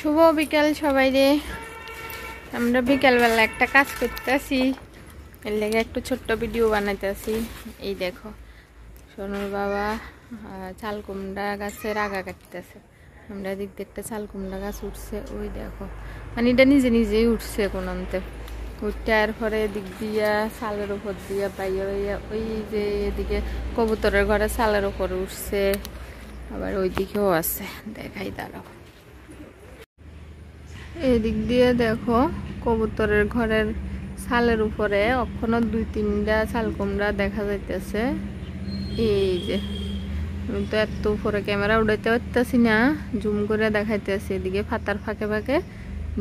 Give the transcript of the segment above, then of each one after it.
শুভ বিকাল সবাই রে। আমরা বিকালবেলা একটা কাজ করতেছি, এর লেগে একটু ছোট্ট ভিডিও বানাইতেছি। এই দেখো সোনুর বাবা চাল কুমড়া গাছের আগা কাটতেছে। আমরা দিক দিয়ে একটা চাল কুমড়া গাছ উঠছে, ওই দেখো মানে এটা নিজে নিজেই উঠছে কোনতে উঠতে। আর পরে দিক দিয়া চালের উপর দিয়া পাইয়া পাইয়া ওই যে এদিকে কবুতরের ঘরে চালের উপরে উঠছে, আবার ওই দিকেও আছে, দেখাই দাঁড়াও। এদিক দিয়ে দেখো কবুতরের ঘরের ছালের উপরে এখনো 2-3টা চাল কুমড়া দেখা যাইতেছে। এই যে আমি তো এত উপরে ক্যামেরা উঠাইতে পারতেছি না, জুম করে দেখাইতেছি। এদিকে পাতার ফাঁকে ফাঁকে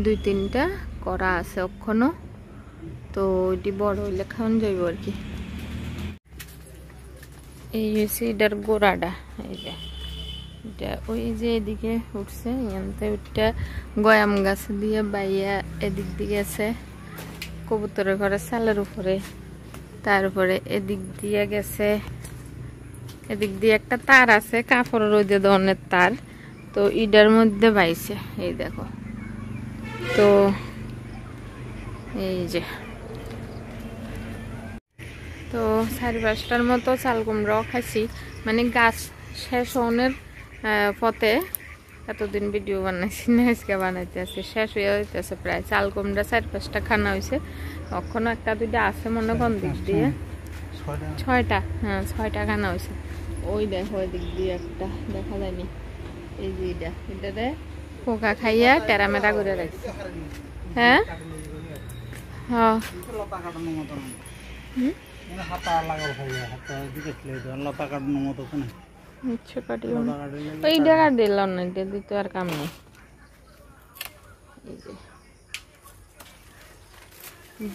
2-3টা করা আছে এখনো, তো ওইটি বড় হইলে খাওয়ান যাইব আর কি। এই হচ্ছে এটার গোড়াটা, এই যে এটা ওই যে এদিকে উঠছে, এখানতে ওইটা গয়াম গাছ দিয়ে বাইয়া এদিক দিয়ে গেছে কবুতরের ঘরে চালের উপরে। তারপরে এদিক দিয়ে গেছে, এদিক দিয়ে একটা তার আছে কাপড় রোদে ধরনের তার, তো ইডার মধ্যে বাইছে। এই দেখো, তো এই যে তো 4-5টার মতো চাল কুমড়াও খাইছি, মানে গাছ শেষ হওয়ার পথে। এতদিন ভিডিও বানাইছি না, আজকে বানাইতে আছে, শেষ হয়ে হইতেছে প্রায়। চাল কুমড়া 4-5টা খানা হয়েছে, এখনো 1-2টা আছে মনে কোন দিক দিয়ে 6টা, হ্যাঁ 6টা খানা হয়েছে। ওই দেখো ওই দিক দিয়ে একটা দেখা যায়নি, এই যে এটাতে পোকা খাইয়া টেরামেরা করে রাখছে। হ্যাঁ হ্যাঁ আর কাম নেই।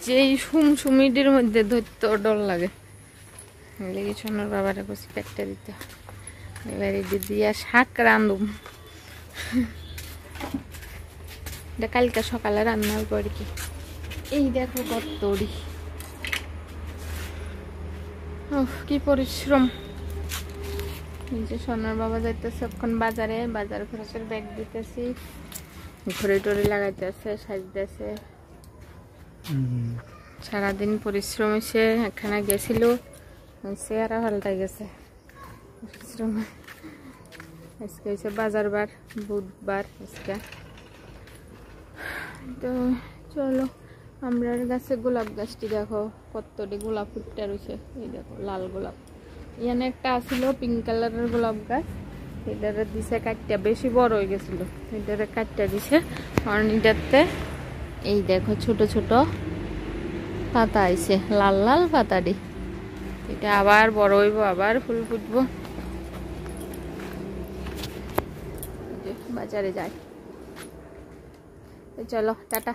যেই সুমিটির মধ্যে ধরতে ডর লাগে, লেগে সোনার বাবারে বসে পেটটা দিতে। এবারে দিয়া শাক রান্ধুম, এটা কালকে সকালে রান্না হইব আর কি। এই দেখো কতরি, কি পরিশ্রম। এই যে সোনার বাবা যাইতেছে এখন বাজারে, বাজার খরচের ব্যাগ দিতেছি, ঘড়ি টড়ি লাগাইতেছে, সাজতেছে। সারাদিন পরিশ্রম হয়েছে, এখানে গেছিল চেহারা পাল্টাই গেছে পরিশ্রমে। আজকে হয়েছে বাজার বার, বুধবার আজকে। তো চলো, আমরা গাছে গোলাপ গাছটি দেখো কতটি গোলাপ ফুটতে রয়েছে। এই দেখো লাল গোলাপ, এখানে একটা আসছিল পিঙ্ক কালারের গোলাপ গাছ, এটারে দিছে কাটটা, বেশি বড় হয়ে গেছিল, এটারে কাটটা দিছে। কারণ এটাতে এই দেখো ছোট ছোট পাতা আইছে, লাল লাল পাতাটি। এটা আবার বড় হইব, আবার ফুল ফুটবো। বাজারে যাই, চলো টাটা।